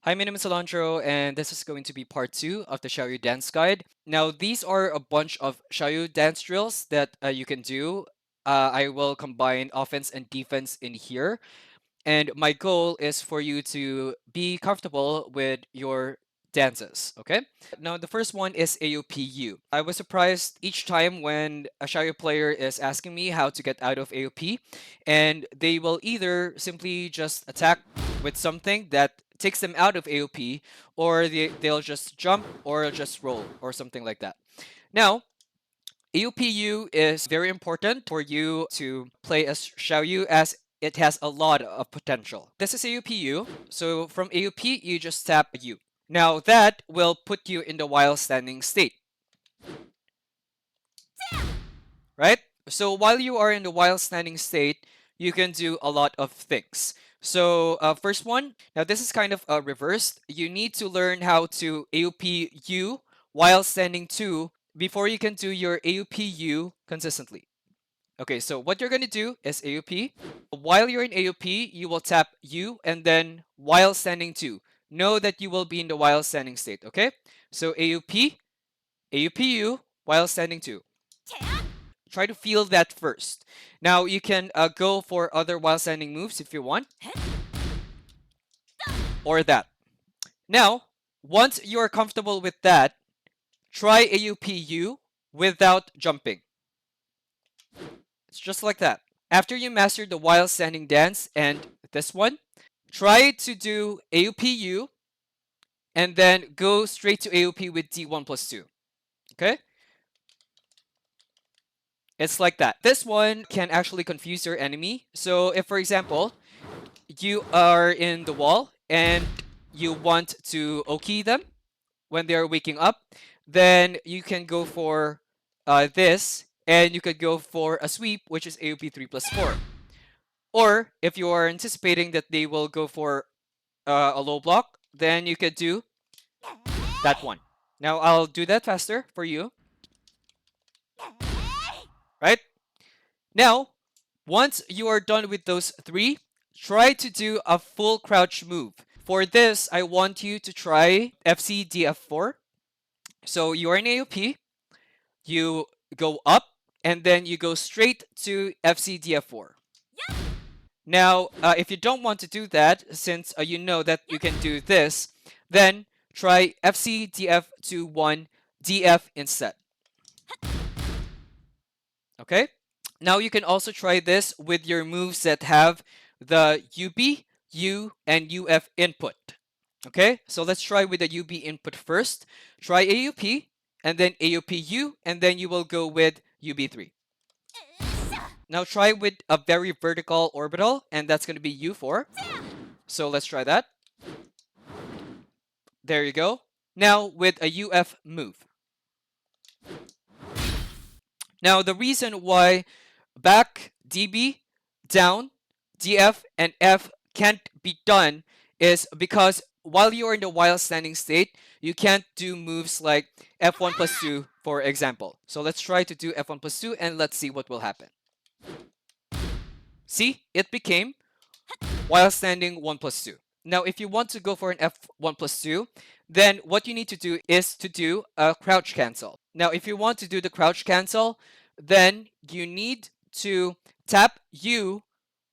Hi, my name is Silantro, and this is going to be part 2 of the Xiaoyu Dance Guide. Now, these are a bunch of Xiaoyu dance drills that you can do. I will combine offense and defense in here, and my goal is for you to be comfortable with your dances, okay? Now, the first one is AOPU. I was surprised each time when a Xiaoyu player is asking me how to get out of AOP, and they will either simply just attack with something that takes them out of AOP, or they'll just jump or just roll or something like that. Now, AUPU is very important for you to play as Xiaoyu as it has a lot of potential. This is AUPU, so from AUP you just tap U. Now that will put you in the while standing state, right? So while you are in the while standing state, you can do a lot of things. So first one, now this is kind of reversed. You need to learn how to AUP U while standing 2 before you can do your AUP U consistently. Okay, so what you're going to do is AUP. While you're in AUP, you will tap U and then while standing 2. Know that you will be in the while standing state, okay? So AUP, AUPU, while standing 2. Try to feel that first. Now you can go for other while standing moves if you want, or that. Now, once you're comfortable with that, try AUPU without jumping. It's just like that. After you master the while standing dance and this one, try to do AUPU and then go straight to AOP with D1 plus 2. Okay? It's like that. This one can actually confuse your enemy. So if, for example, you are in the wall and you want to Oki them when they're waking up, then you can go for this and you could go for a sweep, which is AOP 3 plus 4. Or if you are anticipating that they will go for a low block, then you could do that one. Now I'll do that faster for you, right? Now, once you are done with those 3, try to do a full crouch move. For this, I want you to try FCDF4. So you are in AOP, you go up, and then you go straight to FCDF4. Now, if you don't want to do that, since you know that you can do this, then try FCDF21 DF instead. Okay? Now you can also try this with your moves that have the UB, U, and UF input. Okay? So let's try with the UB input first. Try AUP, and then AUPU, and then you will go with UB3. Now try with a very vertical orbital, and that's going to be U4. So let's try that. There you go. Now with a UF move. Now the reason why back, DB, down, DF, and F can't be done is because while you're in the while standing state, you can't do moves like F1 plus 2, for example. So let's try to do F1 plus 2 and let's see what will happen. See, it became while standing 1 plus 2. Now, if you want to go for an F1 plus 2, then what you need to do is to do a crouch cancel. Now, if you want to do the crouch cancel, then you need to tap U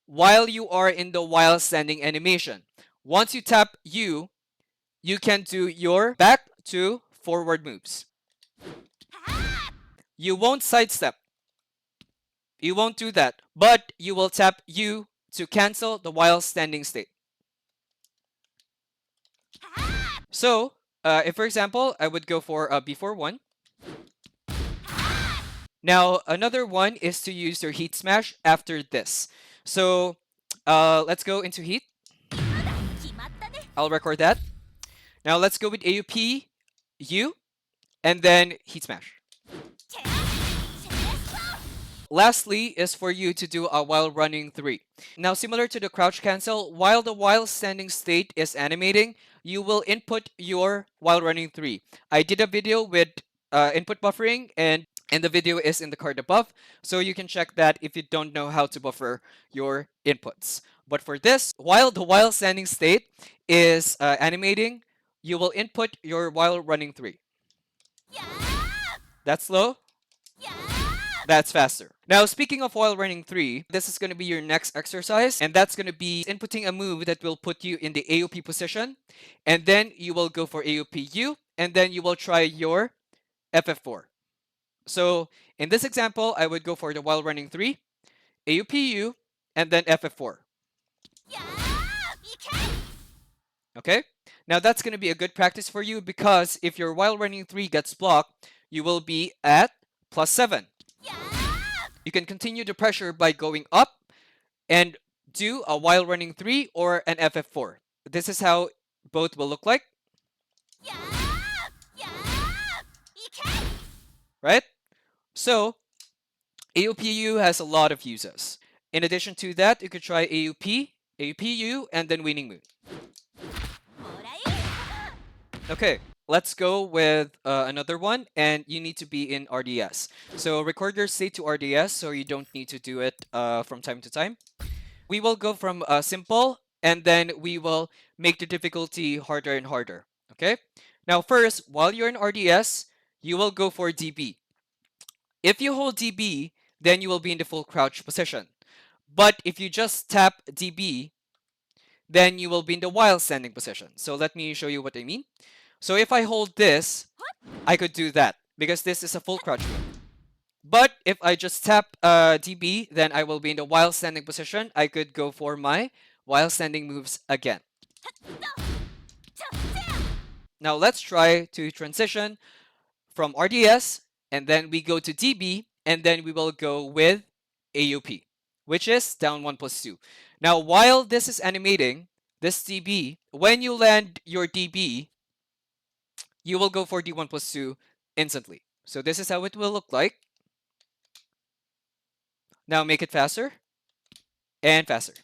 while you are in the while standing animation. Once you tap U, you can do your back to forward moves. You won't sidestep. You won't do that, but you will tap U to cancel the while standing state. So, if for example, I would go for a before 1. Now, another one is to use your heat smash after this. So, let's go into heat. I'll record that. Now, let's go with AUP, U, and then heat smash. Lastly is for you to do a while running 3. Now, similar to the crouch cancel, while the while standing state is animating, you will input your while running 3. I did a video with input buffering, and And the video is in the card above, so you can check that if you don't know how to buffer your inputs. But for this, while the while standing state is animating, you will input your while running 3. That's slow. That's faster. Now, speaking of while running 3, this is going to be your next exercise, and that's going to be inputting a move that will put you in the AOP position, and then you will go for AOPU, and then you will try your FF4. So in this example, I would go for the while running 3, AUPU, and then FF4. Okay? Now that's going to be a good practice for you because if your while running 3 gets blocked, you will be at +7. You can continue the pressure by going up and do a while running 3 or an FF4. This is how both will look like. Right? So AUPU has a lot of uses. In addition to that, you could try AUP, AUPU, and then winning mood. Okay, let's go with another one, and you need to be in RDS. So record your state to RDS so you don't need to do it from time to time. We will go from simple, and then we will make the difficulty harder and harder. Okay? Now first, while you're in RDS, you will go for DB. If you hold DB, then you will be in the full crouch position. But if you just tap DB, then you will be in the while standing position. So let me show you what I mean. So if I hold this, I could do that because this is a full crouch move. But if I just tap DB, then I will be in the while standing position. I could go for my while standing moves again. Now let's try to transition from RDS, and then we go to DB, and then we will go with AUP, which is down 1+2. Now, while this is animating, this DB, when you land your DB, you will go for D1+2 instantly. So this is how it will look like. Now make it faster and faster.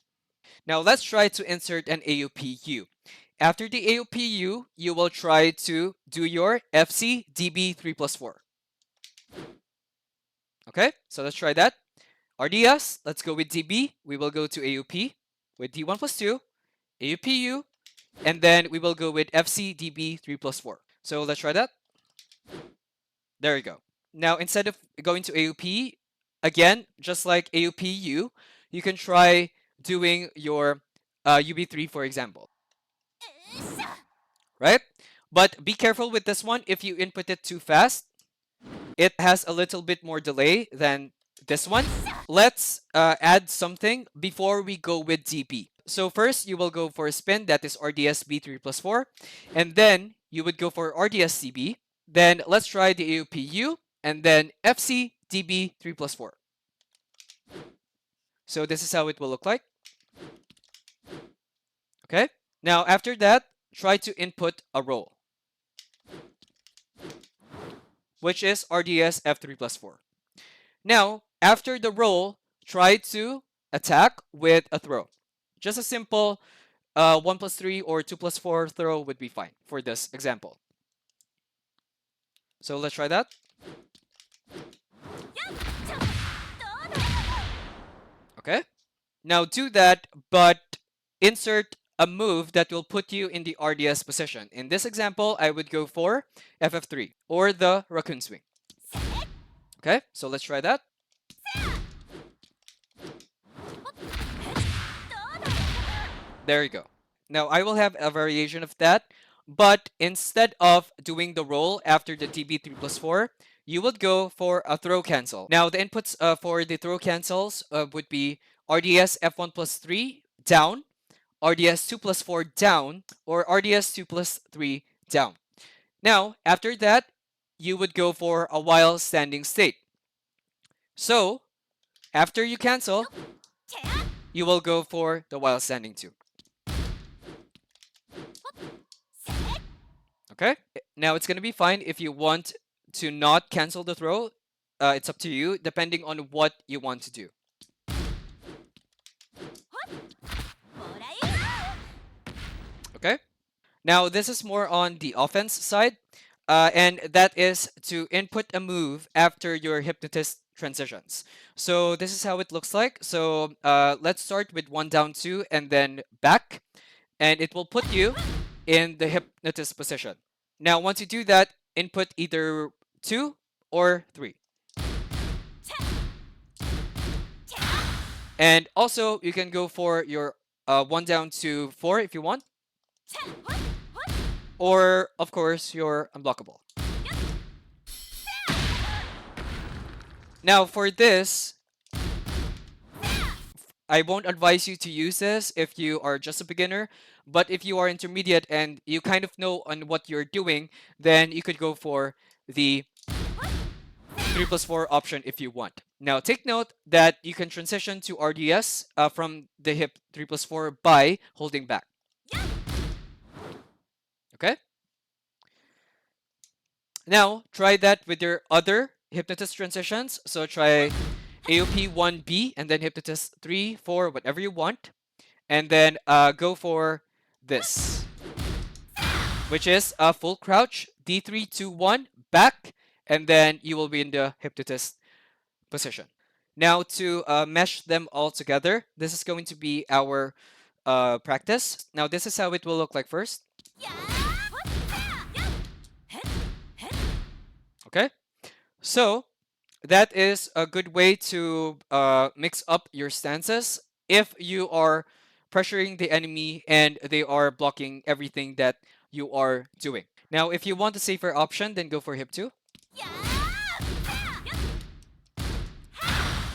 Now let's try to insert an AUPU. After the AUPU, you will try to do your FC DB 3+4. Okay, so let's try that. RDS, let's go with DB. We will go to AUP with D1+2, AUPU, and then we will go with FC DB 3+4. So let's try that. There you go. Now instead of going to AUP, again, just like AUPU, you can try doing your UB3, for example. Right? But be careful with this one. If you input it too fast, it has a little bit more delay than this one. Let's add something before we go with DB. So first, you will go for a spin, that is RDS B3+4, and then you would go for RDS CB. Then let's try the AUPU, and then FC DB 3+4. So this is how it will look like. Okay. Now after that, try to input a roll, which is RDS F3+4. Now, after the roll, try to attack with a throw. Just a simple 1+3 or 2+4 throw would be fine for this example. So let's try that. Okay. Now do that, but insert a move that will put you in the RDS position. In this example, I would go for FF3 or the raccoon swing. Okay, so let's try that. There you go. Now I will have a variation of that, but instead of doing the roll after the TB3+4, you would go for a throw cancel. Now the inputs for the throw cancels would be RDS F1+3 down, RDS 2+4 down, or RDS 2+3 down. Now after that, you would go for a while standing state. So after you cancel, you will go for the while standing 2. Okay, now it's gonna be fine if you want to not cancel the throw. It's up to you, depending on what you want to do. Okay, now this is more on the offense side. and that is to input a move after your hypnotist transitions. So this is how it looks like. So let's start with 1 down 2 and then back, and it will put you in the hypnotist position. Now, once you do that, input either 2 or 3. And also, you can go for your 1 down 2 4 if you want, or of course, your unblockable. Now, for this, I won't advise you to use this if you are just a beginner, but if you are intermediate and you kind of know on what you're doing, then you could go for the 3+4 option if you want. Now, take note that you can transition to RDS from the hip 3+4 by holding back. Okay? Now, try that with your other hypnotist transitions. So try AOP 1B and then hypnotist 3, 4, whatever you want. And then go for this, which is a full crouch, D3, 2, 1, back, and then you will be in the hypnotist position. Now to mesh them all together, this is going to be our practice. Now this is how it will look like first. Okay, so that is a good way to mix up your stances if you are pressuring the enemy and they are blocking everything that you are doing. Now, if you want a safer option, then go for hip 2.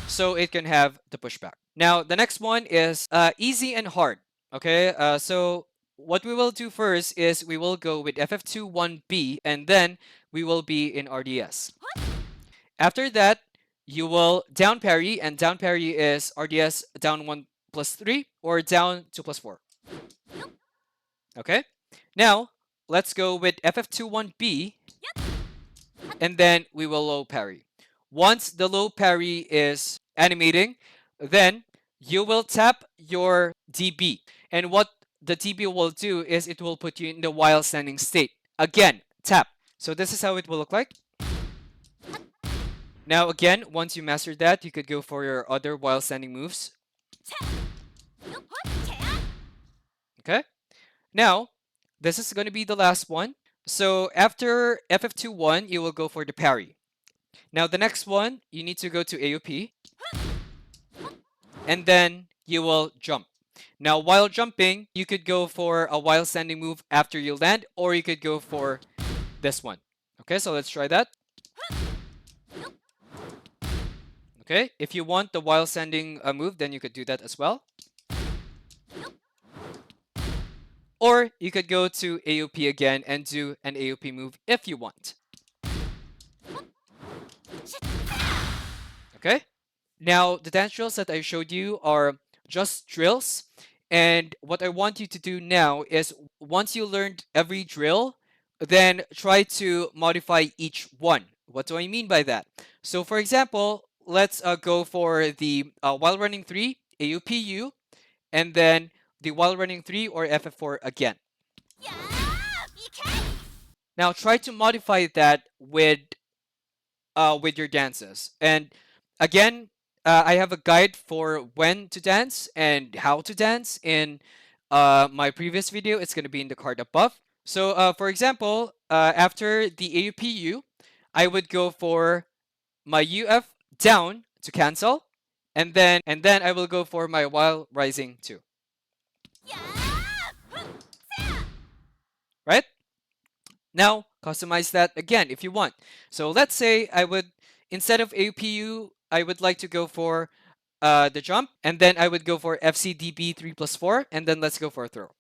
So it can have the pushback. Now, the next one is easy and hard. Okay, so what we will do first is we will go with FF2 1B and then we will be in RDS. After that, you will down parry, and down parry is RDS down 1+3 or down 2+4. Okay, now let's go with FF2 1B and then we will low parry. Once the low parry is animating, then you will tap your DB. And what the DB will do is it will put you in the while standing state. Again, tap. So this is how it will look like. Now again, once you master that, you could go for your other while standing moves. Okay? Now, this is going to be the last one. So after FF2-1, you will go for the parry. Now the next one, you need to go to AOP. And then you will jump. Now while jumping, you could go for a while standing move after you land, or you could go for this one. Okay, so let's try that. Okay, if you want the while standing move, then you could do that as well. Or you could go to AOP again and do an AOP move if you want. Okay, now the dance drills that I showed you are just drills. And what I want you to do now is once you learned every drill, then try to modify each one. What do I mean by that? So for example, let's go for the while running 3, AUPU, and then the while running 3 or FF4 again. Now try to modify that with your dances. And again, I have a guide for when to dance and how to dance in my previous video. It's going to be in the card above. So for example, after the AUPU, I would go for my UF down to cancel, and then I will go for my while rising 2. Right? Now, customize that again if you want. So let's say I would, instead of AUPU, I would like to go for the jump, and then I would go for FCDB 3+4, and then let's go for a throw.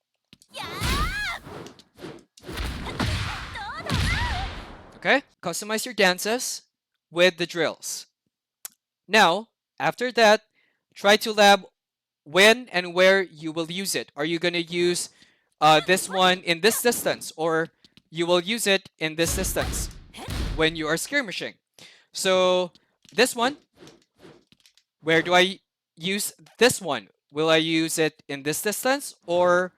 Okay? Customize your dances with the drills. Now, after that, try to lab when and where you will use it. Are you going to use this one in this distance, or you will use it in this distance when you are skirmishing? So this one, where do I use this one? Will I use it in this distance, or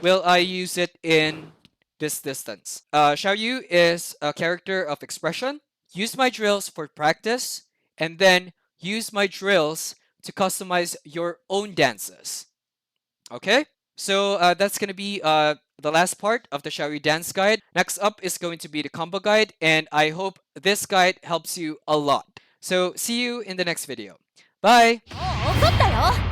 will I use it in this distance. Xiaoyu is a character of expression. Use my drills for practice, and then use my drills to customize your own dances. Okay? So that's going to be the last part of the Xiaoyu Dance Guide. Next up is going to be the combo guide, and I hope this guide helps you a lot. So see you in the next video. Bye! 怒ったよ